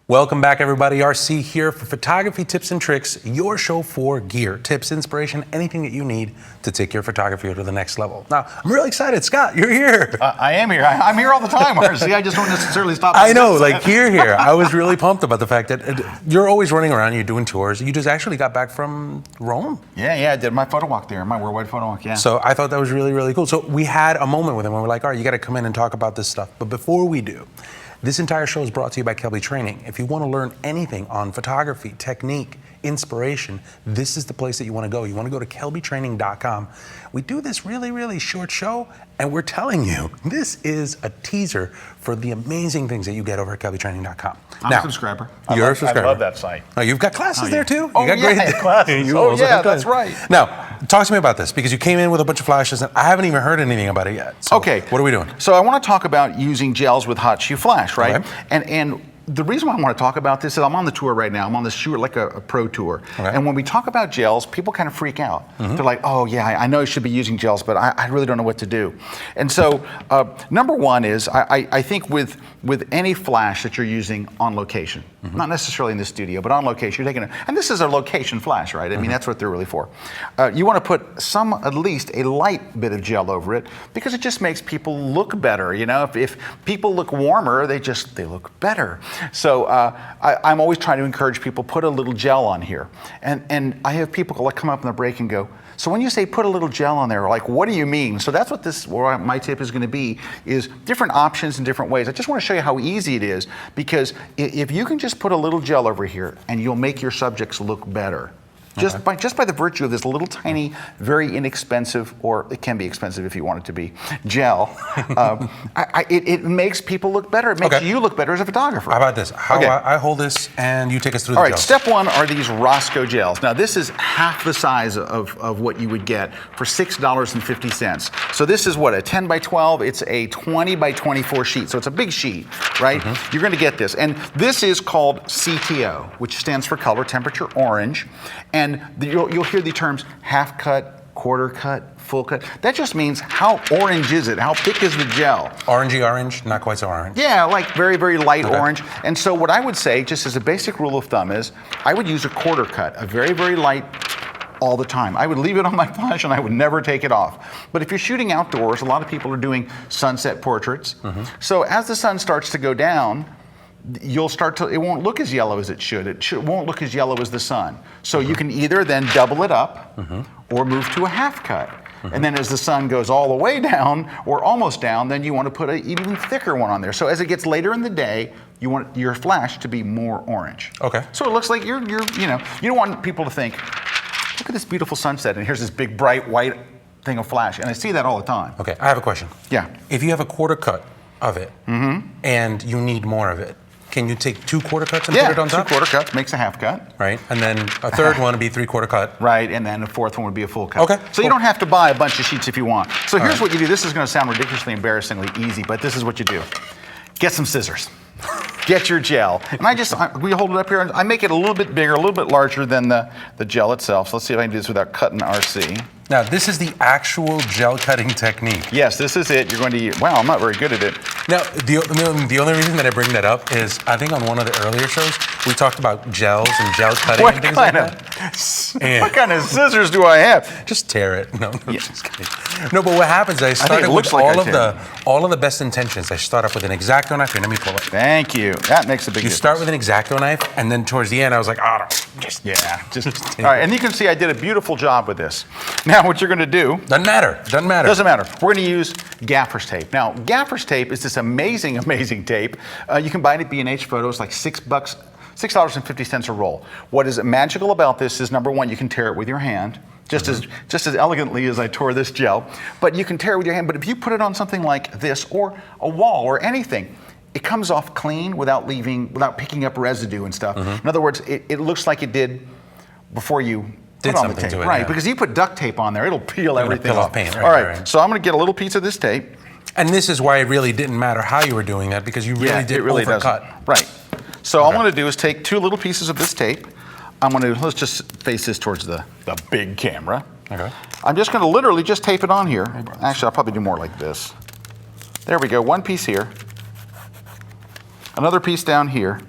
Welcome back, everybody. RC here for Photography Tips and Tricks, your show for gear, tips, inspiration, anything that you need to take your photography to the next level. Now, I'm really excited. Scott, you're here. I am here. I'm here all the time, RC. I just don't necessarily stop. I know, like you're here. I was really pumped about the fact that you're always running around, you're doing tours. You just actually got back from Rome. Yeah, I did my photo walk there, my worldwide photo walk, yeah. So I thought that was really, really cool. So we had a moment with him where we're like, all right, you got to come in and talk about this stuff. But before we do, this entire show is brought to you by Kelby Training. If you want to learn anything on photography, technique, inspiration, this is the place that you want to go. You want to go to kelbytraining.com. We do this really, really short show, and we're telling you, this is a teaser for the amazing things that you get over at kelbytraining.com. I'm a subscriber. You're a subscriber. I love that site. Oh, you've got classes there too? Oh, you got yeah, great classes. You Oh, also yeah, have that's classes. right. Now, talk to me about this, because you came in with a bunch of flashes, and I haven't even heard anything about it yet. So Okay. what are we doing? So I want to talk about using gels with hot shoe flash, right? Okay. And the reason why I want to talk about this is I'm on the tour right now. I'm on this shoot like a pro tour. Okay. And when we talk about gels, people kind of freak out. They're like, oh yeah, I know I should be using gels, but I really don't know what to do. And so number one is I think with any flash that you're using on location, not necessarily in the studio, but on location, you're taking and this is a location flash, right? I mean, that's what they're really for. You want to put at least a light bit of gel over it, because it just makes people look better. You know, if people look warmer, they look better. So I'm always trying to encourage people, put a little gel on here. And I have people like come up in the break and go, so when you say put a little gel on there, like, what do you mean? So that's what my tip is going to be, is different options and different ways. I just want to show you how easy it is, because if you can just put a little gel over here, and you'll make your subjects look better. Just by the virtue of this little tiny, very inexpensive, or it can be expensive if you want it to be, gel, it makes people look better. It makes you look better as a photographer. How about this? I hold this and you take us through the All right, gels. step one are these Roscoe gels. Now this is half the size of what you would get for $6.50. So this is what, a 10 by 12? It's a 20 by 24 sheet. So it's a big sheet, right? You're gonna get this. And this is called CTO, which stands for color temperature orange. And you'll hear the terms half cut, quarter cut, full cut. That just means how orange is it? How thick is the gel? Orangey orange, not quite so orange. Yeah, like very, very light orange. And so what I would say, just as a basic rule of thumb, is I would use a quarter cut, a very, very light, all the time. I would leave it on my flash and I would never take it off. But if you're shooting outdoors, a lot of people are doing sunset portraits. So as the sun starts to go down, you'll start to, it won't look as yellow as it should. It won't look as yellow as the sun. So you can either then double it up or move to a half cut. And then as the sun goes all the way down or almost down, then you want to put an even thicker one on there. So as it gets later in the day, you want your flash to be more orange. Okay. So it looks like you don't want people to think, look at this beautiful sunset and here's this big bright white thing of flash. And I see that all the time. Okay, I have a question. Yeah. If you have a quarter cut of it and you need more of it, can you take 2 quarter cuts and put it on top? 2 quarter cuts makes a half cut. Right, and then a third one would be 3/4 cut. Right, and then a fourth one would be a full cut. Okay, So you don't have to buy a bunch of sheets if you want. So here's what you do. This is going to sound ridiculously embarrassingly easy, but this is what you do. Get some scissors. Get your gel. And we hold it up here, and I make it a little bit bigger, a little bit larger than the gel itself. So let's see if I can do this without cutting RC. Now, this is the actual gel cutting technique. Yes, this is it. You're going to use, wow, I'm not very good at it. Now, the only reason that I bring that up is I think on one of the earlier shows, we talked about gels and gel cutting and things like that. What kind of scissors do I have? Just tear it. No, just kidding. No, but what happens is I started with all of the best intentions. I start off with an X-Acto knife. Here, let me pull it. Thank you. That makes a big difference. You start with an X-Acto knife, and then towards the end, I was like, all right, and you can see I did a beautiful job with this. Now what you're going to do... Doesn't matter. Doesn't matter. We're going to use gaffer's tape. Now, gaffer's tape is this amazing, amazing tape. You can buy it at B&H Photos, like $6.50 a roll. What is magical about this is, number one, you can tear it with your hand, just as elegantly as I tore this gel. But you can tear it with your hand. But if you put it on something like this, or a wall, or anything, it comes off clean without picking up residue and stuff. In other words, it looks like it did before you put on the tape. Right, because you put duct tape on there, it'll peel everything off. Paint, all right, so I'm going to get a little piece of this tape. And this is why it really didn't matter how you were doing that, because you really did overcut. Right. So all I'm going to do is take 2 little pieces of this tape. Let's just face this towards the big camera. Okay. I'm just going to literally just tape it on here. Actually, I'll probably do more like this. There we go, 1 piece here. Another piece down here.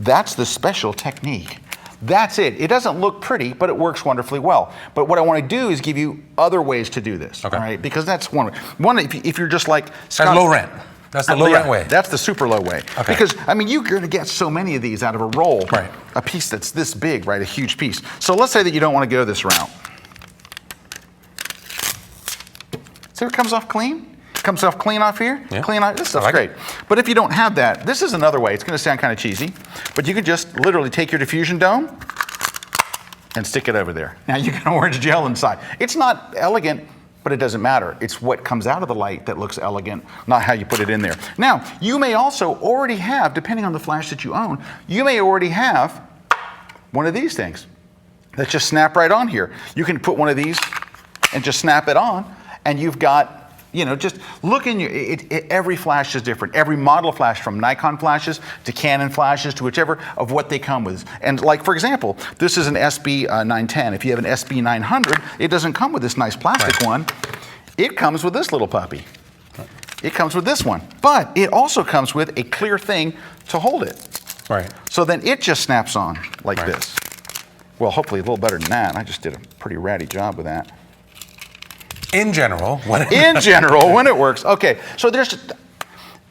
That's the special technique. That's it. It doesn't look pretty, but it works wonderfully well. But what I want to do is give you other ways to do this, Okay. all right? Because that's one. If you're just like That's low rent. That's the low rent way. That's the super low way. Okay. Because I mean, you're going to get so many of these out of a roll, Right. a piece that's this big, right? A huge piece. So let's say that you don't want to go this route. See, it comes off clean. Comes off clean off here. Yeah. Clean off. This stuff's like great. it. But if you don't have that, this is another way. It's going to sound kind of cheesy, but you can just literally take your diffusion dome and stick it over there. Now you got orange gel inside. It's not elegant, but it doesn't matter. It's what comes out of the light that looks elegant, not how you put it in there. Now, you may also already have, depending on the flash that you own, you may already have one of these things that just snap right on here. You can put one of these and just snap it on, and you've got, you know, just look in your, every flash is different. Every model flash, from Nikon flashes to Canon flashes to whichever of what they come with. And like, for example, this is an SB 910. If you have an SB 900, it doesn't come with this nice plastic one. It comes with this little puppy. It comes with this one. But it also comes with a clear thing to hold it. Right. So then it just snaps on like Right. this. Well, hopefully a little better than that. I just did a pretty ratty job with that. In general, when In general, when it works. Okay, so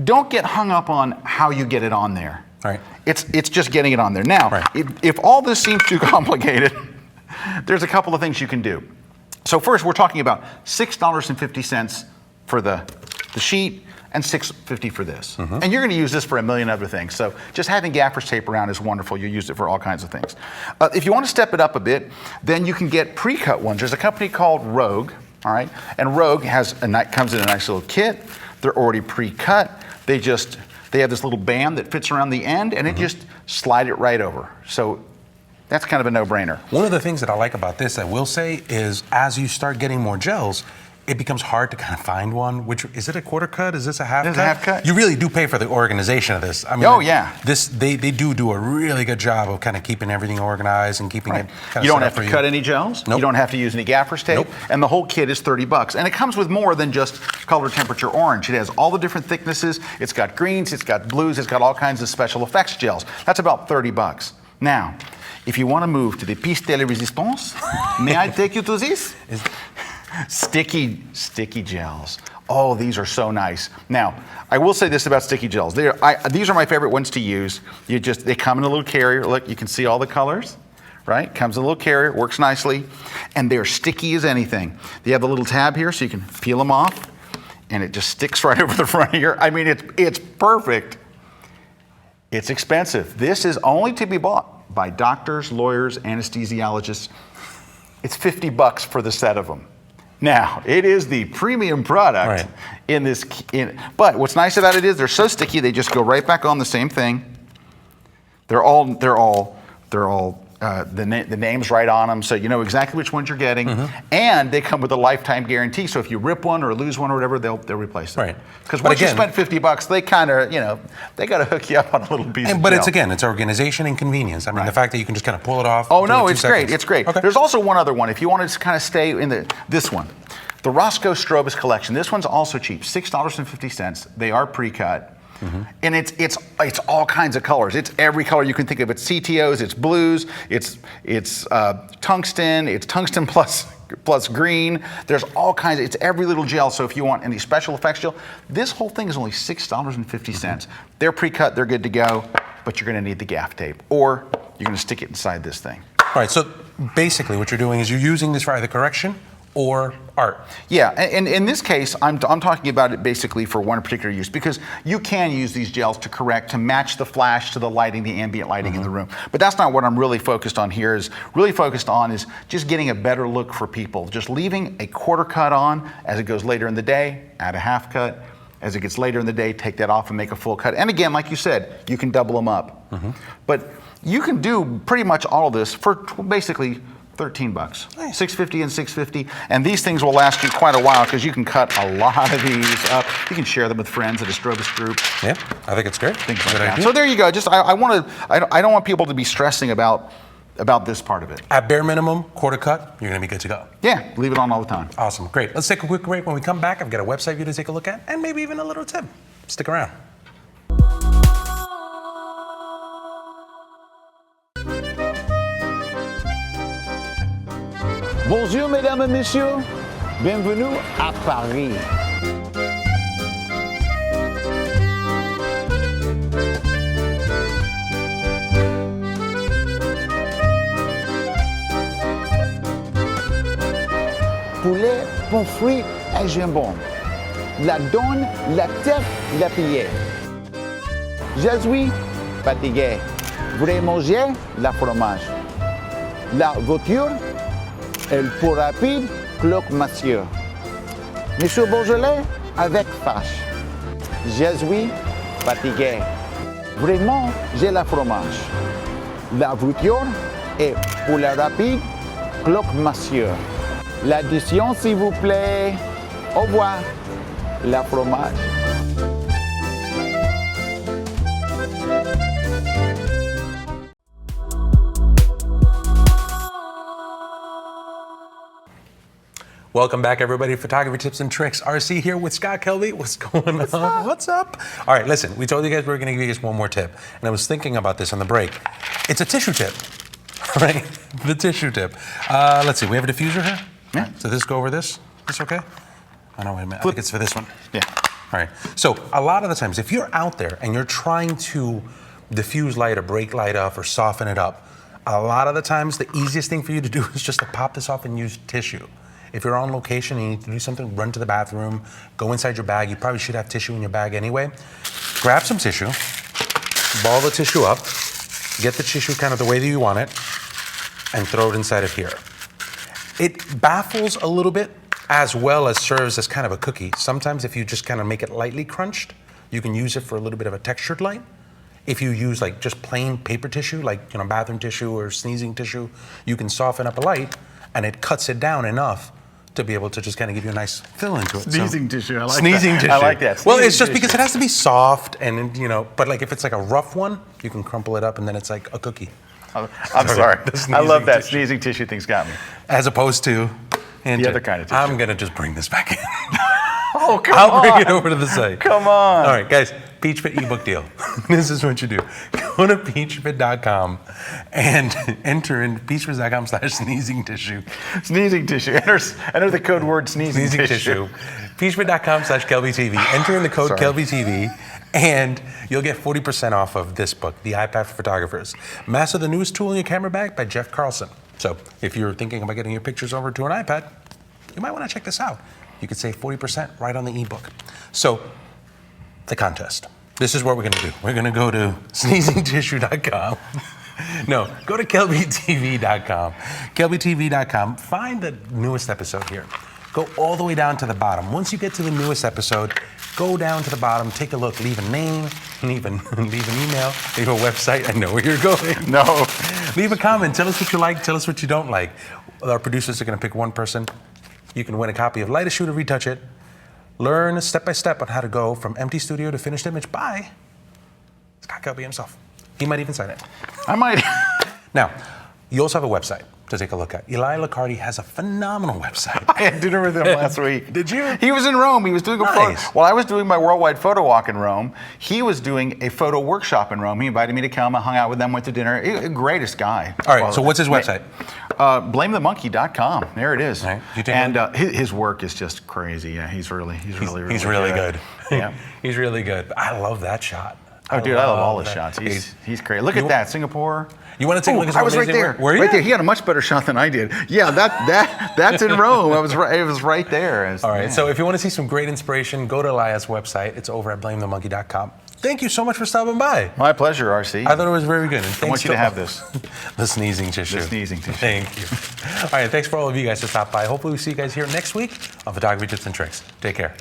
don't get hung up on how you get it on there. Right. It's just getting it on there. Now, Right. if all this seems too complicated, there's a couple of things you can do. So first, we're talking about $6.50 for the sheet and $6.50 for this. Mm-hmm. And you're going to use this for a million other things. So just having gaffer's tape around is wonderful. You use it for all kinds of things. If you want to step it up a bit, then you can get pre-cut ones. There's a company called Rogue. All right, and Rogue comes in a nice little kit. They're already pre-cut. They have this little band that fits around the end, and it just slide it right over. So that's kind of a no-brainer. One of the things that I like about this, I will say, is as you start getting more gels, it becomes hard to kind of find one. Which is it a quarter cut? Is this a half cut? It's a half cut. You really do pay for the organization of this. I mean, Oh, yeah. They do a really good job of kind of keeping everything organized and keeping it kind of You don't set have up for to you. cut any gels. Nope. You don't have to use any gaffer's tape. Nope. And the whole kit is $30. And it comes with more than just color temperature orange. It has all the different thicknesses. It's got greens, it's got blues, it's got all kinds of special effects gels. That's about $30. Now, if you want to move to the pièce de la résistance, may I take you to this? Sticky gels. Oh, these are so nice. Now, I will say this about sticky gels. These are my favorite ones to use. They come in a little carrier. Look, you can see all the colors, right? Comes in a little carrier, works nicely, and they're sticky as anything. They have a little tab here so you can peel them off, and it just sticks right over the front of your, I mean, it's perfect. It's expensive. This is only to be bought by doctors, lawyers, anesthesiologists. It's $50 for the set of them. Now, it is the premium product Right. in this, but what's nice about it is they're so sticky, they just go right back on the same thing. They're all the name's right on them, so you know exactly which ones you're getting. And they come with a lifetime guarantee, so if you rip one or lose one or whatever, they'll replace it. Right. Because But once you again- spend $50, they kind of, they got to hook you up on a little piece of But gel. it's organization and convenience. I mean, the fact that you can just kind of pull it off. Oh do it no, in 2 it's great. seconds. It's great. Okay. There's also one other one. If you want to kind of stay in this one, the Roscoe Strobus collection. This one's also cheap, $6.50. They are pre-cut. And it's all kinds of colors. It's every color you can think of. It's CTOs, it's blues, it's tungsten plus green. There's all kinds. It's every little gel. So if you want any special effects gel, this whole thing is only $6.50. They're pre-cut. They're good to go. But you're going to need the gaff tape, or you're going to stick it inside this thing. All right. So basically, what you're doing is you're using this for either correction or art. Yeah, and in this case, I'm talking about it basically for one particular use, because you can use these gels to correct, to match the flash to the lighting, the ambient lighting in the room. But that's not what I'm really focused on here. Is just getting a better look for people. Just leaving a quarter cut on as it goes later in the day, add a half cut. As it gets later in the day, take that off and make a full cut. And again, like you said, you can double them up. But you can do pretty much all of this for basically $13. Nice. $6.50 and $6.50. And these things will last you quite a while, because you can cut a lot of these up. You can share them with friends at a Strobus group. Yeah, I think it's great. Things like Good that. idea. So there you go. I don't want people to be stressing about this part of it. At bare minimum, quarter cut, you're going to be good to go. Yeah, leave it on all the time. Awesome. Great. Let's take a quick break. When we come back, I've got a website for you to take a look at and maybe even a little tip. Stick around. Bonjour, mesdames et messieurs. Bienvenue à Paris. Poulet, pommes frites et jambon. La donne, la tête, la pillée. Je suis fatigué. Voulez manger la fromage. La voiture, elle plus rapide que le monsieur. Monsieur Beaujolais avec fâche. Je suis fatigué. Vraiment, j'ai la fromage. La voiture est plus rapide que le monsieur. L'addition, s'il vous plaît. Au revoir. La fromage. Welcome back, everybody. Photography tips and tricks. RC here with Scott Kelby. What's going on? What's up? All right, listen, we told you guys we were going to give you guys one more tip. And I was thinking about this on the break. It's a tissue tip, right? The tissue tip. Let's see, we have a diffuser here? Yeah. So this go over this? This okay? Oh, no, wait a minute. I think it's for this one. Yeah. All right. So a lot of the times, if you're out there and you're trying to diffuse light or break light off or soften it up, a lot of the times the easiest thing for you to do is just to pop this off and use tissue. If you're on location and you need to do something, run to the bathroom, go inside your bag. You probably should have tissue in your bag anyway. Grab some tissue, ball the tissue up, get the tissue kind of the way that you want it, and throw it inside of here. It baffles a little bit as well as serves as kind of a cookie. Sometimes if you just kind of make it lightly crunched, you can use it for a little bit of a textured light. If you use like just plain paper tissue, like bathroom tissue or sneezing tissue, you can soften up a light and it cuts it down enough to be able to just kind of give you a nice fill into it. Sneezing tissue, I like sneezing that. tissue. I like that. Well, it's Sneezing just because tissue. it has to be soft and but like if it's like a rough one, you can crumple it up and then it's like a cookie. I'm sorry. The I love that tissue. sneezing tissue thing's got me. As opposed to The other kind of tissue. I'm gonna just bring this back in. Oh, come I'll bring it over to the site. Come on. All right, guys, PeachFit ebook deal. This is what you do. Go to peachfit.com and enter in peachfit.com/sneezing tissue. Sneezing tissue. Enter the code word sneezing tissue. peachfit.com/KelbyTV. Enter in the code Sorry. KelbyTV and you'll get 40% off of this book, The iPad for Photographers. Master the newest tool in your camera bag by Jeff Carlson. So if you're thinking about getting your pictures over to an iPad, you might want to check this out. You could save 40% right on the ebook. So the contest. This is what we're going to do. We're going to go to sneezingtissue.com. No, go to KelbyTV.com. KelbyTV.com. Find the newest episode here. Go all the way down to the bottom. Once you get to the newest episode, go down to the bottom, take a look, leave a name, leave an email, leave a website. I know where you're going. No. Leave a comment. Tell us what you like. Tell us what you don't like. Our producers are going to pick one person. You can win a copy of Light a Shoot or Retouch It. Learn step by step on how to go from empty studio to finished image by Scott Kelby himself. He might even sign it. I might. Now, you also have a website to take a look at. Eli Liccardi has a phenomenal website. I had dinner with him last week. Did you? He was in Rome. He was doing a photo. Nice. While I was doing my worldwide photo walk in Rome, he was doing a photo workshop in Rome. He invited me to come. I hung out with them, went to dinner. Greatest guy. All right, so what's his website? BlameTheMonkey.com. There it is. All right, you take And his work is just crazy. Yeah, he's really good. Yeah. He's really good. I love that shot. Oh, dude, I love all his that. shots. He's great. Look at that, Singapore. You want to take a look at some I was right amazing there. work? Were you? Right there. He had a much better shot than I did. Yeah, that's in Rome. It was right there. All right, so if you want to see some great inspiration, go to Elias' website. It's over at blamethemonkey.com. Thank you so much for stopping by. My pleasure, RC. I thought it was very good. And I want you to have this. The sneezing tissue. The sneezing tissue. Thank you. All right, thanks for all of you guys to stop by. Hopefully we see you guys here next week on Photography Tips and Tricks. Take care.